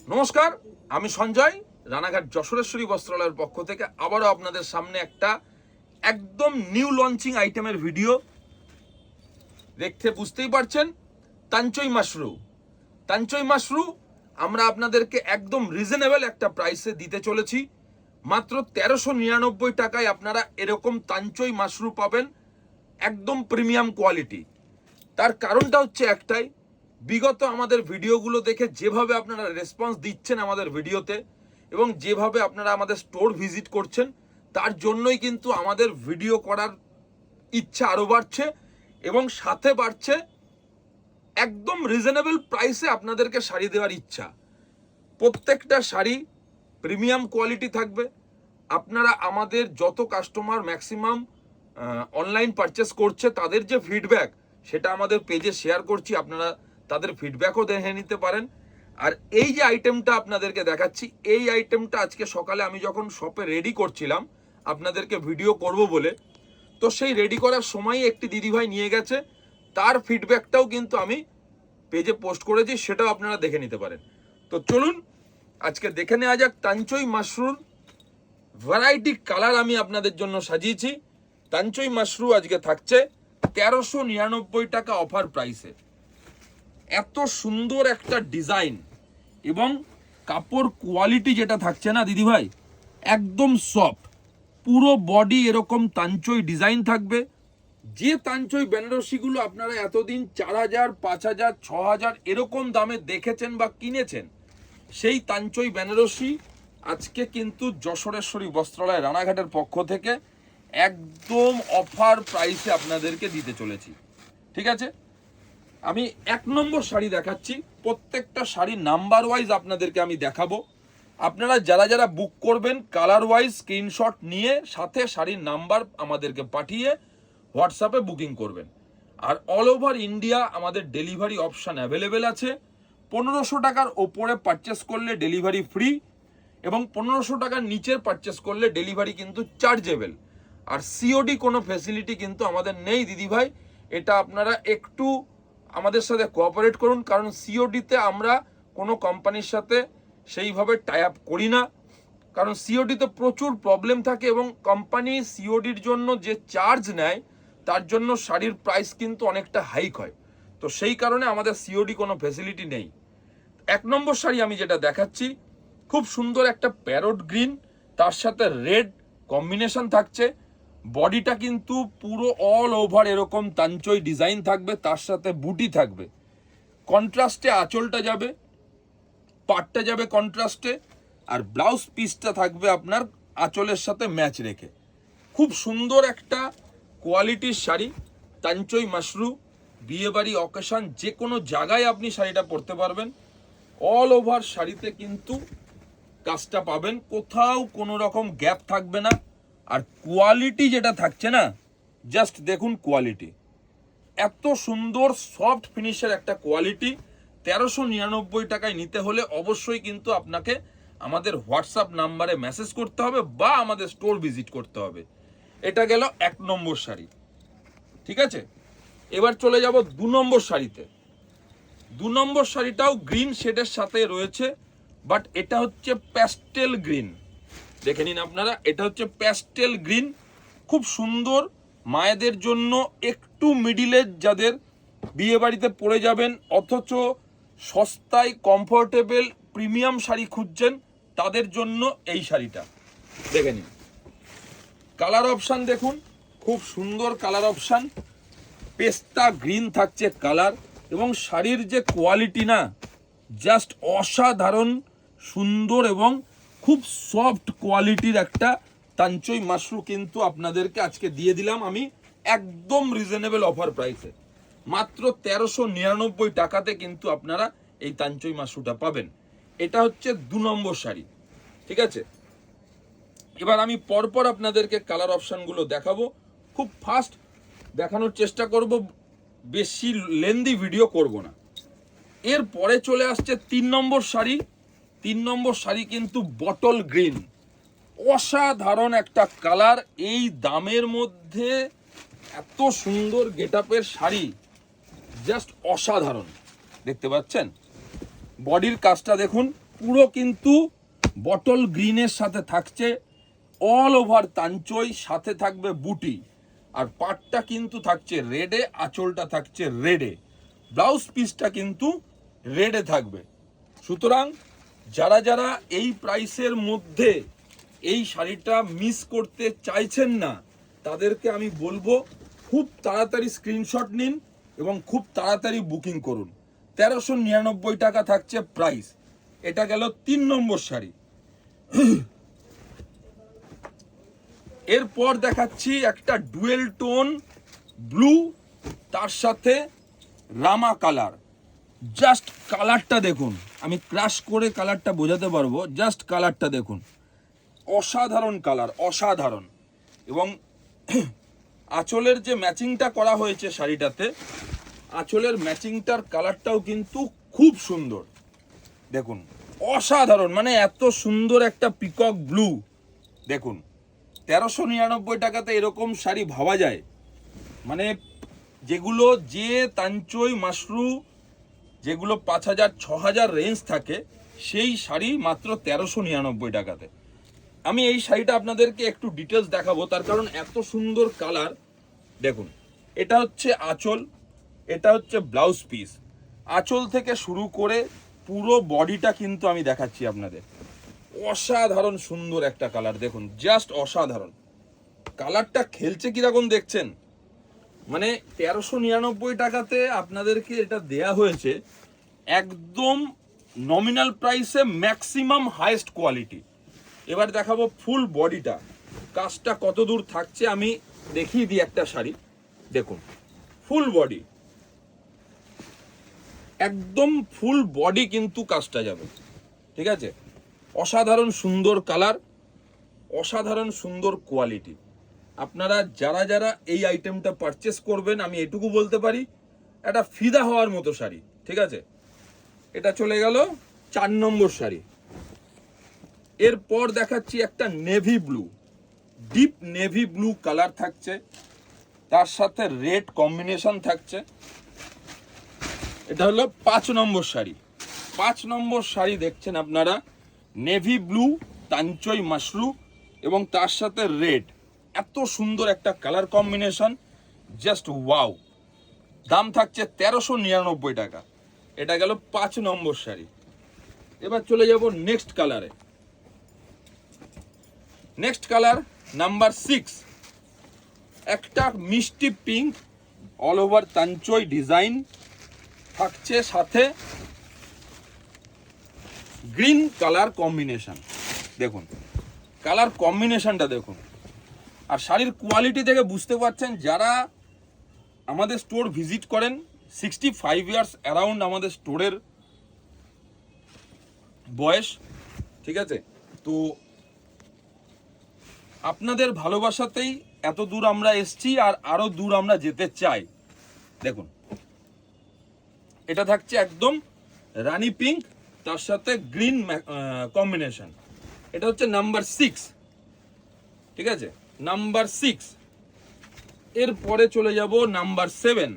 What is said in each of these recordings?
নমস্কার, আমি সঞ্জয়, রানাঘাট যশোরেশ্বরী বস্ত্রালয়ের পক্ষ থেকে আবারও আপনাদের সামনে একটা একদম নিউ লঞ্চিং আইটেমের ভিডিও। দেখতে বুঝতেই পারছেন, তাঞ্চই মাশরু আমরা আপনাদেরকে একদম রিজনেবল একটা প্রাইসে দিতে চলেছি। মাত্র 1399 টাকায় আপনারা এরকম তাঞ্চই মাশরু পাবেন, একদম প্রিমিয়াম কোয়ালিটি। তার কারণটা হচ্ছে একটাই, বিগত আমাদের ভিডিওগুলো দেখে যেভাবে আপনারা রেসপন্স দিচ্ছেন আমাদের ভিডিওতে এবং যেভাবে আপনারা আমাদের স্টোর ভিজিট করছেন, তার জন্যই কিন্তু আমাদের ভিডিও করার ইচ্ছা আরও বাড়ছে এবং সাথে বাড়ছে একদম রিজনেবল প্রাইসে আপনাদেরকে শাড়ি দেওয়ার ইচ্ছা। প্রত্যেকটা শাড়ি প্রিমিয়াম কোয়ালিটি থাকবে। আপনারা আমাদের যত কাস্টমার ম্যাক্সিমাম অনলাইন পারচেস করছে, তাদের যে ফিডব্যাক সেটা আমাদের পেজে শেয়ার করছি, আপনারা তাদের ফিডব্যাকও দেখে নিতে পারেন। আর এই যে আইটেমটা আপনাদেরকে দেখাচ্ছি, এই আইটেমটা আজকে সকালে আমি যখন শপে রেডি করছিলাম আপনাদেরকে ভিডিও করব বলে, তো সেই রেডি করার সময় একটি দিদিভাই নিয়ে গেছে, তার ফিডব্যাকটাও কিন্তু আমি পেজে পোস্ট করেছি, সেটাও আপনারা দেখে নিতে পারেন। তো চলুন আজকে দেখে নেওয়া যাক তাঞ্চই মাশরুর ভ্যারাইটি কালার আমি আপনাদের জন্য সাজিয়েছি। তাঞ্চই মাশরু আজকে থাকছে 1399 টাকা অফার প্রাইসে। এত সুন্দর একটা ডিজাইন এবং কাপড় কোয়ালিটি যেটা থাকছে না দিদিভাই, একদম সফট, পুরো বডি এরকম তাঞ্চই ডিজাইন থাকবে। যে তাঞ্চই বেনারসিগুলো আপনারা এতদিন 4000, 5000, 6000 এরকম দামে দেখেছেন বা কিনেছেন, সেই তাঞ্চই বেনারসি আজকে কিন্তু যশোরেশ্বরী বস্ত্রালয় রানাঘাটের পক্ষ থেকে একদম অফার প্রাইসে আপনাদেরকে দিতে চলেছি। ঠিক আছে, আমি 1 নম্বর শাড়ি দেখাচ্ছি। প্রত্যেকটা শাড়ি নাম্বার ওয়াইজ আপনাদেরকে আমি দেখাবো। আপনারা যারা যারা বুক করবেন কালার ওয়াইজ স্ক্রিনশট নিয়ে সাথে শাড়ির নাম্বার আমাদেরকে পাঠিয়ে হোয়াটসঅ্যাপে বুকিং করবেন। আর অল ওভার ইন্ডিয়া আমাদের ডেলিভারি অপশান অ্যাভেলেবেল আছে। 1500 টাকার ওপরে পারচেস করলে ডেলিভারি ফ্রি এবং 1500 টাকার নিচের পারচেস করলে ডেলিভারি কিন্তু চার্জেবল। আর সিওডি কোনো ফ্যাসিলিটি কিন্তু আমাদের নেই দিদিভাই, এটা আপনারা একটু আমাদের সাথে কোঅপারেট করুন, কারণ সিওডিতে আমরা কোনো কোম্পানির সাথে সেইভাবে টাই আপ করি না, কারণ সিওডিতে প্রচুর প্রবলেম থাকে এবং কোম্পানি সিওডির জন্য যে চার্জ নেয় তার জন্য শাড়ির প্রাইস কিন্তু অনেকটা হাইক হয়। তো সেই কারণে আমাদের সিওডি কোনো ফ্যাসিলিটি নেই। 1 নম্বর শাড়ি আমি যেটা দেখাচ্ছি, খুব সুন্দর একটা প্যারট গ্রিন, তার সাথে রেড কম্বিনেশন থাকছে। বডিটা কিন্তু পুরো অল ওভার এরকম তাঞ্চই ডিজাইন থাকবে, তার সাথে বুটি থাকবে। কন্ট্রাস্টে আঁচলটা যাবে, পাটটা যাবে কন্ট্রাস্টে, আর ব্লাউজ পিসটা থাকবে আপনার আঁচলের সাথে ম্যাচ রেখে। খুব সুন্দর একটা কোয়ালিটির শাড়ি, তাঞ্চই মাশরু। বিয়েবাড়ি অকেশন যে কোনো জায়গায় আপনি শাড়িটা পরতে পারবেন। অল ওভার শাড়িতে কিন্তু কাজটা পাবেন, কোথাও কোনো রকম গ্যাপ থাকবে না। আর কোয়ালিটি যেটা থাকছে না, জাস্ট দেখুন কোয়ালিটি, এত সুন্দর সফট ফিনিশের একটা কোয়ালিটি। 1399 টাকায় নিতে হলে অবশ্যই কিন্তু আপনাকে আমাদের হোয়াটসঅ্যাপ নাম্বারে মেসেজ করতে হবে বা আমাদের স্টোর ভিজিট করতে হবে। এটা গেল 1 নম্বর শাড়ি। ঠিক আছে, এবার চলে যাব 2 নম্বর শাড়িতে। 2 নম্বর শাড়িটাও গ্রিন শেডের সাথে রয়েছে, বাট এটা হচ্ছে প্যাস্টেল গ্রিন। দেখে নিন আপনারা, এটা হচ্ছে প্যাস্টেল গ্রিন, খুব সুন্দর। মায়েদের জন্য একটু মিডিলের যাদের বিয়ে বাড়িতে পরে যাবেন অথচ সস্তায় কমফোর্টেবল প্রিমিয়াম শাড়ি খুঁজছেন, তাদের জন্য এই শাড়িটা। দেখে নিন কালার অপশান, দেখুন খুব সুন্দর কালার অপশান, পেস্তা গ্রিন থাকছে কালার, এবং শাড়ির যে কোয়ালিটি না, জাস্ট অসাধারণ সুন্দর এবং খুব সফট কোয়ালিটির একটা তাঞ্চই মাশরু কিন্তু আপনাদেরকে আজকে দিয়ে দিলাম আমি একদম রিজনেবল অফার প্রাইসে। মাত্র 1399 টাকাতে কিন্তু আপনারা এই তাঞ্চই মাশরুটা পাবেন। এটা হচ্ছে 2 নম্বর শাড়ি। ঠিক আছে, এবার আমি পরপর আপনাদেরকে কালার অপশানগুলো দেখাবো, খুব ফাস্ট দেখানোর চেষ্টা করব, বেশি লেন্দি ভিডিও করব না। এরপরে চলে আসছে 3 নম্বর শাড়ি। 3 নম্বর শাড়ি কিন্তু বটল গ্রিন, অসাধারণ একটা কালার। এই দামের মধ্যে এত সুন্দর গেটআপের শাড়ি, জাস্ট অসাধারণ। দেখতে পাচ্ছেন বডির কাজটা দেখুন, পুরো কিন্তু বটল গ্রিনের সাথে থাকছে অল ওভার তাঞ্চই, সাথে থাকবে বুটি, আর পাটটা কিন্তু থাকছে রেডে, আঁচলটা থাকছে রেডে, ব্লাউজ পিসটা কিন্তু রেডে থাকবে। সুতরাং যারা যারা এই প্রাইসের মধ্যে এই শাড়িটা মিস করতে চাইছেন না, তাদেরকে আমি বলবো খুব তাড়াতাড়ি স্ক্রিনশট নিন এবং খুব তাড়াতাড়ি বুকিং করুন। 1399 টাকা থাকছে প্রাইস। এটা গেল 3 নম্বর শাড়ি। এরপর দেখাচ্ছি একটা ডুয়েল টোন ব্লু, তার সাথে রামা কালার। জাস্ট কালারটা দেখুন, আমি ক্রাশ করে কালারটা বোঝাতে পারবো। জাস্ট কালারটা দেখুন, অসাধারণ কালার, অসাধারণ। এবং আঁচলের যে ম্যাচিংটা করা হয়েছে শাড়িটাতে, আঁচলের ম্যাচিংটার কালারটাও কিন্তু খুব সুন্দর। দেখুন অসাধারণ, মানে এত সুন্দর একটা পিকক ব্লু। দেখুন 1399 টাকাতে এরকম শাড়ি ভাবা যায়? মানে যেগুলো যে তাঞ্চই মাশরু যেগুলো 5000 6000 রেঞ্জ থাকে, সেই শাড়ি মাত্র 1399 টাকাতে। আমি এই শাড়িটা আপনাদেরকে একটু ডিটেলস দেখাবো, তার কারণ এত সুন্দর কালার। দেখুন এটা হচ্ছে আঁচল, এটা হচ্ছে ব্লাউজ পিস। আঁচল থেকে শুরু করে পুরো বডিটা কিন্তু আমি দেখাচ্ছি আপনাদের। অসাধারণ সুন্দর একটা কালার, দেখুন জাস্ট অসাধারণ। কালারটা খেলছে কিরকম দেখছেন? মানে 1399 টাকাতে আপনাদেরকে এটা দেয়া হয়েছে একদম নমিনাল প্রাইসে, ম্যাক্সিমাম হাইয়েস্ট কোয়ালিটি। এবার দেখাবো ফুল বডিটা, কাজটা কত দূর থাকছে আমি দেখিয়ে দিই একটা শাড়ি। দেখুন ফুল বডি, একদম ফুল বডি কিন্তু কাজটা যাবে, ঠিক আছে? অসাধারণ সুন্দর কালার, অসাধারণ সুন্দর কোয়ালিটি। আপনারা যারা যারা এই আইটেমটা পারচেস করবেন, আমি এটুকু বলতে পারি এটা ফিদা হওয়ার মতো শাড়ি, ঠিক আছে? এটা চলে গেল 4 নম্বর শাড়ি। এরপর দেখাচ্ছি একটা navy blue, deep navy blue colour থাকছে, তার সাথে রেড কম্বিনেশন থাকছে। এটা হলো 5 নম্বর শাড়ি। 5 নম্বর শাড়ি দেখছেন আপনারা, নেভি ব্লু তাঞ্চই মাশরু এবং তার সাথে রেড, এত সুন্দর একটা কালার কম্বিনেশন, জাস্ট ওয়াও। দাম থাকছে 1399 টাকা। এটা গেল 5 নম্বর শাড়ি। এবার চলে যাব নেক্সট কালারে। নেক্সট কালার নাম্বার 6, একটা মিষ্টি পিঙ্ক, অল ওভার তাঞ্চই ডিজাইন থাকছে, সাথে গ্রিন কালার কম্বিনেশন। দেখুন কালার কম্বিনেশনটা দেখুন। আর শাড়ির কোয়ালিটি থেকে বুঝতে পারছেন, যারা আমাদের স্টোর ভিজিট করেন, 65 ইয়ার্স অ্যারাউন্ড আমাদের স্টোরের বয়স, ঠিক আছে? তো আপনাদের ভালোবাসাতেই এত দূর আমরা এসছি, আর আরো দূর আমরা যেতে চাই। দেখুন এটা থাকছে একদম রানী পিঙ্ক, তার সাথে গ্রিন কম্বিনেশন। এটা হচ্ছে নাম্বার 6, ঠিক আছে? নাম্বার 6। এরপরে চলে যাব নাম্বার 7।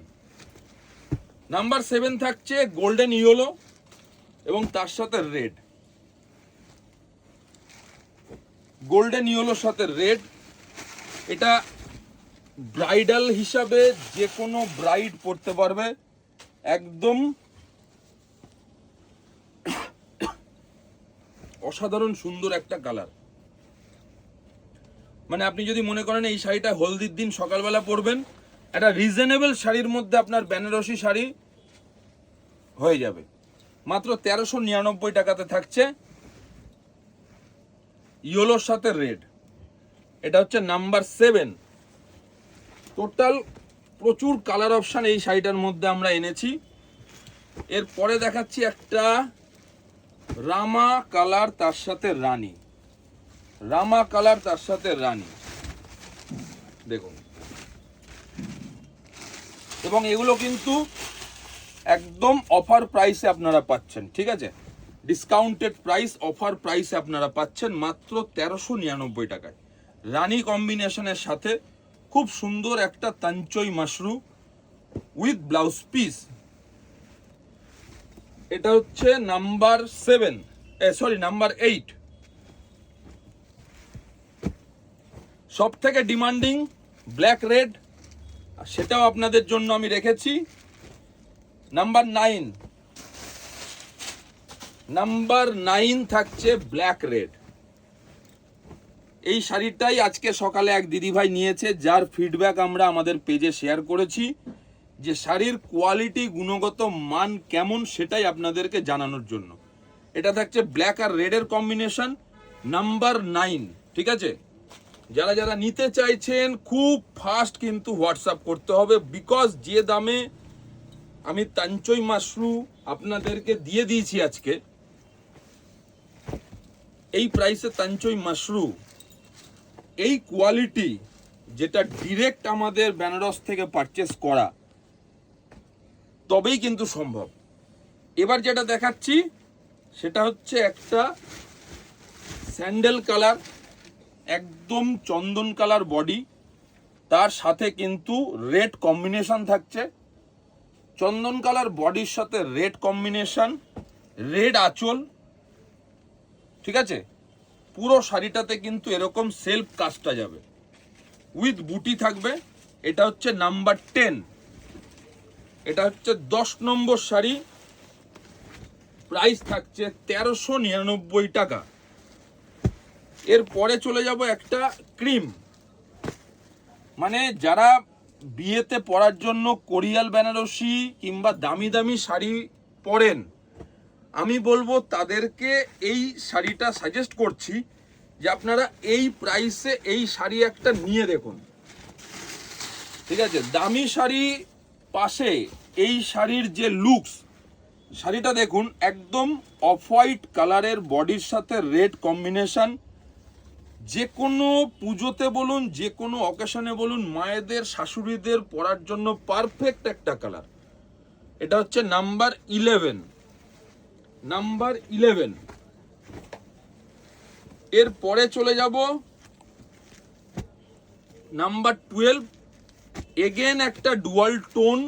নাম্বার 7 থাকছে গোল্ডেন ইয়েলো এবং তার সাথে রেড, গোল্ডেন ইয়েলোর সাথে রেড। এটা ব্রাইডাল হিসাবে যে কোনো ব্রাইড পরতে পারবে, একদম অসাধারণ সুন্দর একটা কালার। মানে আপনি যদি মনে করেন এই শাড়িটা হলদির দিন সকালবেলা পরবেন, একটা রিজনেবল শাড়ির মধ্যে আপনার বেনারসি শাড়ি হয়ে যাবে। মাত্র 1399 টাকাতে থাকছে ইয়েলোর সাথে রেড। এটা হচ্ছে নাম্বার 7। টোটাল প্রচুর কালার অপশান এই শাড়িটার মধ্যে আমরা এনেছি। এরপরে দেখাচ্ছি একটা রামা কালার, তার সাথে রানী, রামা কালার তার সাথে রানী। দেখুন, এবং এগুলো কিন্তু একদম অফার প্রাইসে আপনারা পাচ্ছেন, ঠিক আছে? ডিসকাউন্টেড প্রাইস, অফার প্রাইসে আপনারা পাচ্ছেন মাত্র 1399 টাকায়। রানী কম্বিনেশনের সাথে খুব সুন্দর একটা তাঞ্চই মাশরু উইথ ব্লাউজ পিস। এটা হচ্ছে নাম্বার 7। নাম্বার 8 সব থেকে ডিমান্ডিং ব্ল্যাক রেড, সেটাও আপনাদের জন্য আমি রেখেছি। নাম্বার 9 থাকছে ব্ল্যাক রেড। এই শাড়িটাই আজকে সকালে এক দিদিভাই নিয়েছে, যার ফিডব্যাক আমরা আমাদের পেজে শেয়ার করেছি, যে শাড়ির কোয়ালিটি গুণগত মান কেমন সেটাই আপনাদেরকে জানানোর জন্য। এটা থাকছে ব্ল্যাক আর রেডের কম্বিনেশন, নাম্বার 9। ঠিক আছে, যারা যারা নিতে চাইছেন খুব ফাস্ট কিন্তু হোয়াটসঅ্যাপ করতে হবে, বিকজ যে দামে আমি তাঞ্চই মাশরু আপনাদেরকে দিয়ে দিয়েছি আজকে, এই প্রাইসে তাঞ্চই মাশরু, এই কোয়ালিটি যেটা ডিরেক্ট আমাদের বেনারস থেকে পারচেস করা, তবেই কিন্তু সম্ভব। এবার যেটা দেখাচ্ছি সেটা হচ্ছে একটা স্যান্ডেল কালার, একদম চন্দন কালার বডি, তার সাথে কিন্তু রেড কম্বিনেশন থাকছে। চন্দন কালার বডির সাথে রেড কম্বিনেশন, রেড আঁচল। ঠিক আছে, পুরো শাড়িটাতে কিন্তু এরকম সেলফ কাজটা যাবে, উইথ বুটি থাকবে। এটা হচ্ছে নাম্বার 10, এটা হচ্ছে 10 নম্বর শাড়ি। প্রাইস থাকছে 1399 টাকা। এরপরে চলে যাব একটা ক্রিম, মানে যারা বিয়েতে পরার জন্য কোরিয়াল বেনারসি কিংবা দামি দামি শাড়ি পরেন, আমি বলবো তাদেরকে এই শাড়িটা সাজেস্ট করছি যে আপনারা এই প্রাইসে এই শাড়ি একটা নিয়ে দেখুন। ঠিক আছে, দামি শাড়ি পাশে এই শাড়ির যে লুকস, শাড়িটা দেখুন, একদম অফ হোয়াইট কালারের বডির সাথে রেড কম্বিনেশন। যে কোনো পুজোতে বলুন, যে কোনো অকেশনে বলুন, মায়েদের শাশুড়িদের পরার জন্য পারফেক্ট একটা কালার। এটা হচ্ছে নাম্বার 11। এর পরে চলে যাব নাম্বার 12। এগেন একটা ডুয়াল টোন,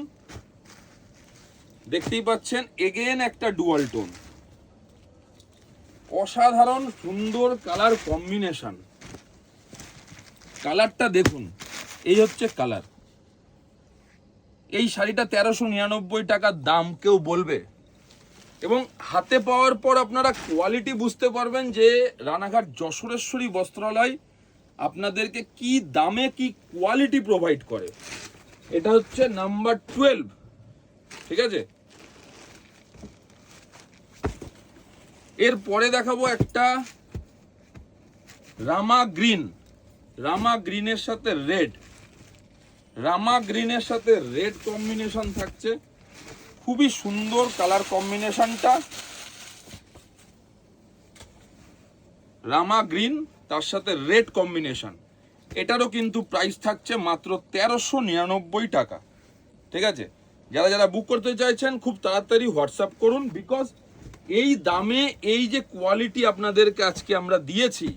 দেখতেই পাচ্ছেন, এগেন একটা ডুয়াল টোন, অসাধারণ সুন্দর কালার কম্বিনেশন। কালারটা দেখুন, এই হচ্ছে কালার। এই শাড়িটা 1399 টাকা দাম কেউ বলবে, এবং হাতে পাওয়ার পর আপনারা কোয়ালিটি বুঝতে পারবেন যে রানাঘাট যশোরেশ্বরী বস্ত্রালয় আপনাদেরকে কি দামে কি কোয়ালিটি প্রোভাইড করে। এটা হচ্ছে নাম্বার 12। ঠিক আছে, এরপরে দেখাবো একটা রামা গ্রিনের সাথে রেড, রামা গ্রিনের সাথে রেড কম্বিনেশন থাকছে। খুবই সুন্দর কালার কম্বিনেশনটা, রামা গ্রিন তার সাথে রেড কম্বিনেশন। এটারও কিন্তু প্রাইস থাকছে মাত্র 1399 টাকা। ঠিক আছে, যারা যারা বুক করতে চাইছেন খুব তাড়াতাড়ি হোয়াটসঅ্যাপ করুন, বিকজ এই দামে এই যে কোয়ালিটি আপনাদেরকে আজকে আমরা দিয়েছি,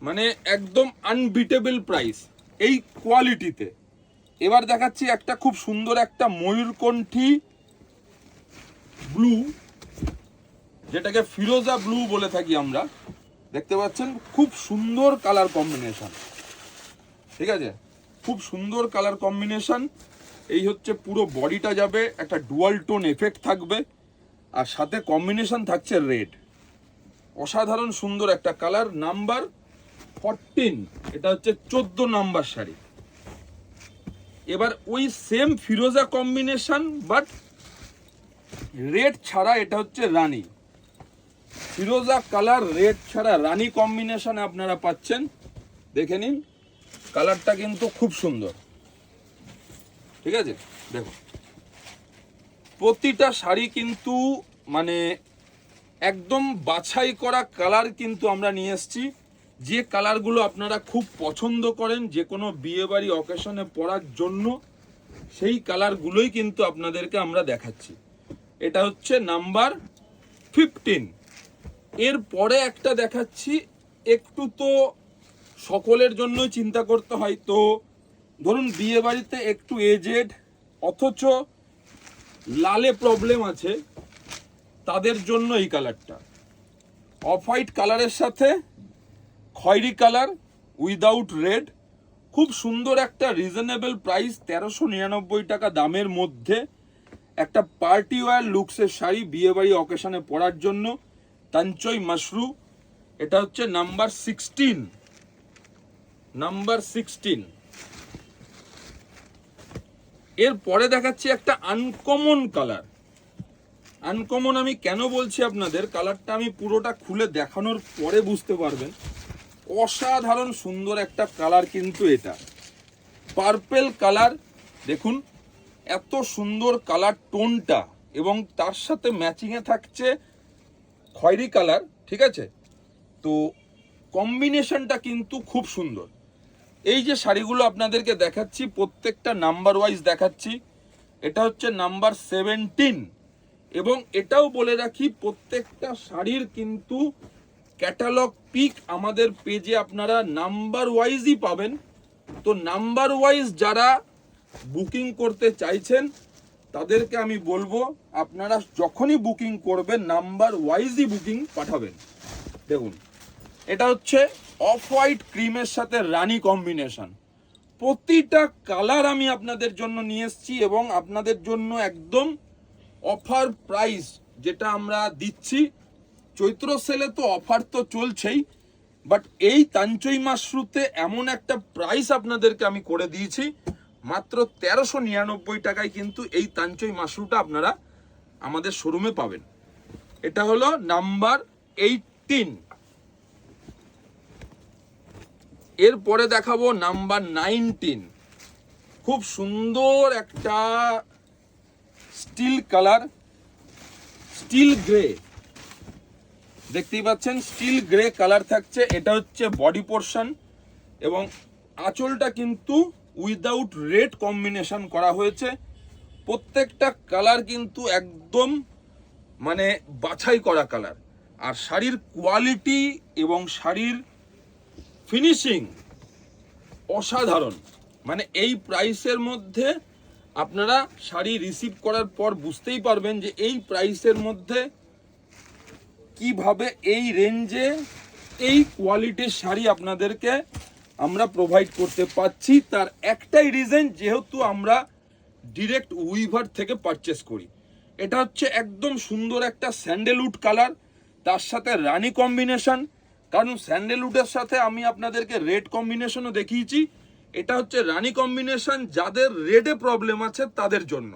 মানে একদম আনবিটেবল প্রাইস এই কোয়ালিটিতে। এবার দেখাচ্ছি একটা খুব সুন্দর একটা ময়ূরকণ্ঠী ব্লু, যেটাকে ফিরোজা ব্লু বলে থাকি আমরা। দেখতে পাচ্ছেন খুব সুন্দর কালার কম্বিনেশন। ঠিক আছে, খুব সুন্দর কালার কম্বিনেশন। এই হচ্ছে পুরো বডিটা যাবে, একটা ডুয়াল টোন এফেক্ট থাকবে, আর সাথে কম্বিনেশন থাকছে রেড। অসাধারণ সুন্দর একটা কালার। নাম্বার 14, এটা হচ্ছে 14 নাম্বার শাড়ি। এবার ওই same Firoza combination but red ছাড়া, এটা হচ্ছে রানী। ফিরোজা কালার রেড ছাড়া রানী কম্বিনেশন আপনারা পাচ্ছেন। দেখে নিন, কালারটা কিন্তু খুব সুন্দর। ঠিক আছে, দেখো প্রতিটা শাড়ি কিন্তু মানে একদম বাছাই করা কালার কিন্তু আমরা নিয়ে এসেছি, যে কালারগুলো আপনারা খুব পছন্দ করেন যে কোনো বিয়ে বাড়ি অকেশনে পরার জন্য, সেই কালারগুলোই কিন্তু আপনাদেরকে আমরা দেখাচ্ছি। এটা হচ্ছে নাম্বার 15। এর পরে একটা দেখাচ্ছি, একটু তো সকলের জন্যই চিন্তা করতে হয়। তো ধরুন বিয়ে বাড়িতে একটু এজেড অথচ লালে প্রবলেম আছে, তাদের জন্য এই কালারটা। অফ হোয়াইট কালারের সাথে খয়েরি কালার উইদাউট রেড, খুব সুন্দর একটা রিজনেবল প্রাইস 1399 টাকা দামের মধ্যে একটা পার্টি ওয়্যার লুকসের শাড়ি বিয়েবাড়ি অকেশনে পরার জন্য তাঞ্চই মাশরু। এটা হচ্ছে নাম্বার 16। এর পরে দেখাচ্ছি একটা আনকমন কালার। আনকমন আমি কেন বলছি আপনাদের, কালারটা আমি পুরোটা খুলে দেখানোর পরে বুঝতে পারবেন। অসাধারণ সুন্দর একটা কালার কিন্তু এটা, পার্পেল কালার। দেখুন এত সুন্দর কালার টোনটা, এবং তার সাথে ম্যাচিংয়ে থাকছে খয়েরি কালার, ঠিক আছে? তো কম্বিনেশনটা কিন্তু খুব সুন্দর। এই যে শাড়িগুলো আপনাদেরকে দেখাচ্ছি প্রত্যেকটা নাম্বার ওয়াইজ দেখাচ্ছি। এটা হচ্ছে নাম্বার 17, এবং এটাও বলে রাখি প্রত্যেকটা শাড়ির কিন্তু ক্যাটালগ পিক আমাদের পেজে আপনারা নাম্বার ওয়াইজই পাবেন। তো নাম্বার ওয়াইজ যারা বুকিং করতে চাইছেন তাদেরকে আমি বলবো আপনারা যখনই বুকিং করবেন নাম্বার ওয়াইজই বুকিং পাঠাবেন। দেখুন এটা হচ্ছে অফ হোয়াইট ক্রিমের সাথে রানী কম্বিনেশন। প্রতিটা কালার আমি আপনাদের জন্য নিয়ে এসেছি, এবং আপনাদের জন্য একদম অফার প্রাইস যেটা আমরা দিচ্ছি। চৈত্র সেলে তো অফার তো চলছেই, বাট এই তাঞ্চই মাশরুতে এমন একটা প্রাইস আপনাদেরকে আমি করে দিয়েছি, মাত্র 1399 টাকায় কিন্তু এই তাঞ্চই মাশরুটা আপনারা আমাদের শোরুমে পাবেন। এটা হলো নাম্বার 18। এরপরে দেখাবো নাম্বার 19। খুব সুন্দর একটা স্টিল কালার, স্টিল গ্রে, দেখতেই পাচ্ছেন স্টিল গ্রে কালার থাকছে। এটা হচ্ছে বডি পোর্শন, এবং আঁচলটা কিন্তু উইদাউট রেড কম্বিনেশন করা হয়েছে। প্রত্যেকটা কালার কিন্তু একদম মানে বাছাই করা কালার। আর শাড়ির কোয়ালিটি এবং শাড়ির ফিনিশিং অসাধারণ। মানে এই প্রাইসের মধ্যে আপনারা শাড়ি রিসিভ করার পর বুঝতেই পারবেন যে এই প্রাইসের মধ্যে কিভাবে এই রেঞ্জে এই কোয়ালিটির শাড়ি আপনাদেরকে আমরা প্রোভাইড করতে পারছি। তার একটাই রিজন, যেহেতু আমরা ডিরেক্ট উইভার থেকে পারচেস করি। এটা হচ্ছে একদম সুন্দর একটা স্যান্ডেলউড কালার, তার সাথে রানী কম্বিনেশন। কারণ স্যান্ডেলউডের সাথে আমি আপনাদেরকে রেড কম্বিনেশনও দেখিয়েছি। এটা হচ্ছে রানী কম্বিনেশন, যাদের রেডে প্রবলেম আছে তাদের জন্য।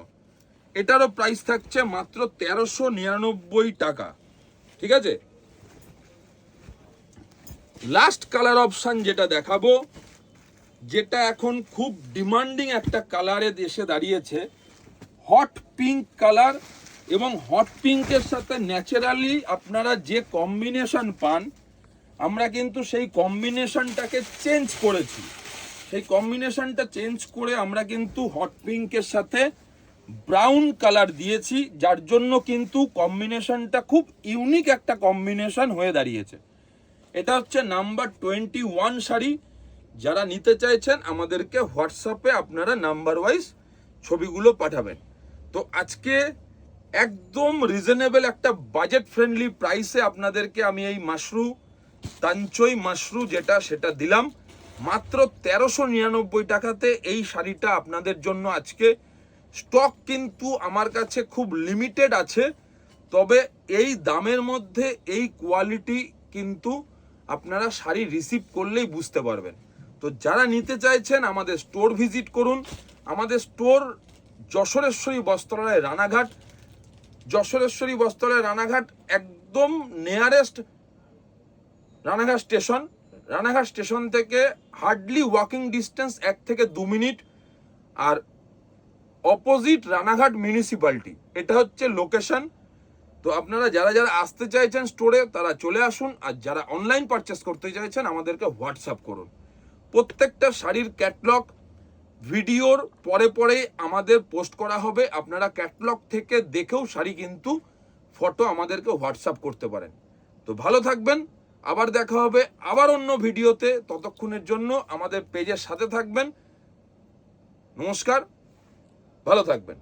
এটারও প্রাইস থাকছে মাত্র 1399 টাকা, ঠিক আছে? লাস্ট কালার অপশন যেটা দেখাবো, যেটা এখন খুব ডিমান্ডিং একটা কালারে এসে দাঁড়িয়েছে, হট পিঙ্ক কালার। এবং হট পিঙ্কের সাথে ন্যাচারালি আপনারা যে কম্বিনেশন পান, আমরা কিন্তু সেই কম্বিনেশনটাকে চেঞ্জ করেছি। সেই কম্বিনেশনটা চেঞ্জ করে আমরা কিন্তু হট পিঙ্কের সাথে ব্রাউন কালার দিয়েছি, যার জন্য কিন্তু কম্বিনেশনটা খুব ইউনিক একটা কম্বিনেশন হয়ে দাঁড়িয়েছে। এটা হচ্ছে নাম্বার 21 শাড়ি। যারা নিতে চাইছেন আমাদেরকে হোয়াটসঅ্যাপে আপনারা নাম্বার ওয়াইজ ছবিগুলো পাঠাবেন। তো আজকে একদম রিজনেবল একটা বাজেট ফ্রেন্ডলি প্রাইসে আপনাদেরকে আমি এই মাশরু, তাঞ্চই মাশরু যেটা, সেটা দিলাম মাত্র 1399 টাকাতে। এই শাড়িটা আপনাদের জন্য আজকে স্টক কিন্তু আমার কাছে খুব লিমিটেড আছে, তবে এই দামের মধ্যে এই কোয়ালিটি কিন্তু আপনারা শাড়ি রিসিভ করলেই বুঝতে পারবেন। তো যারা নিতে চাইছেন আমাদের স্টোর ভিজিট করুন। আমাদের স্টোর যশোরেশ্বরী বস্ত্রালয় রানাঘাট, যশোরেশ্বরী বস্ত্রালয় রানাঘাট, একদম nearest Ranaghat station. Ranaghat station থেকে হার্ডলি ওয়াকিং ডিস্টেন্স 1 থেকে 2 মিনিট। আর অপোজিট রানাঘাট মিউনিসিপ্যালিটি, এটা হচ্ছে লোকেশন। তো আপনারা যারা যারা আসতে চাইছেন স্টোরে তারা চলে আসুন, আর যারা অনলাইন পারচেস করতে চাইছেন আমাদেরকে হোয়াটসঅ্যাপ করুন। প্রত্যেকটা শাড়ির ক্যাটলগ ভিডিওর পরে পরে আমাদের পোস্ট করা হবে। আপনারা ক্যাটলগ থেকে দেখেও শাড়ি কিন্তু ফটো আমাদেরকে হোয়াটসঅ্যাপ করতে পারেন। তো ভালো থাকবেন, আবার দেখা হবে আবার অন্য ভিডিওতে। ততক্ষণের জন্য আমাদের পেজের সাথে থাকবেন। নমস্কার, ভালো থাকবেন।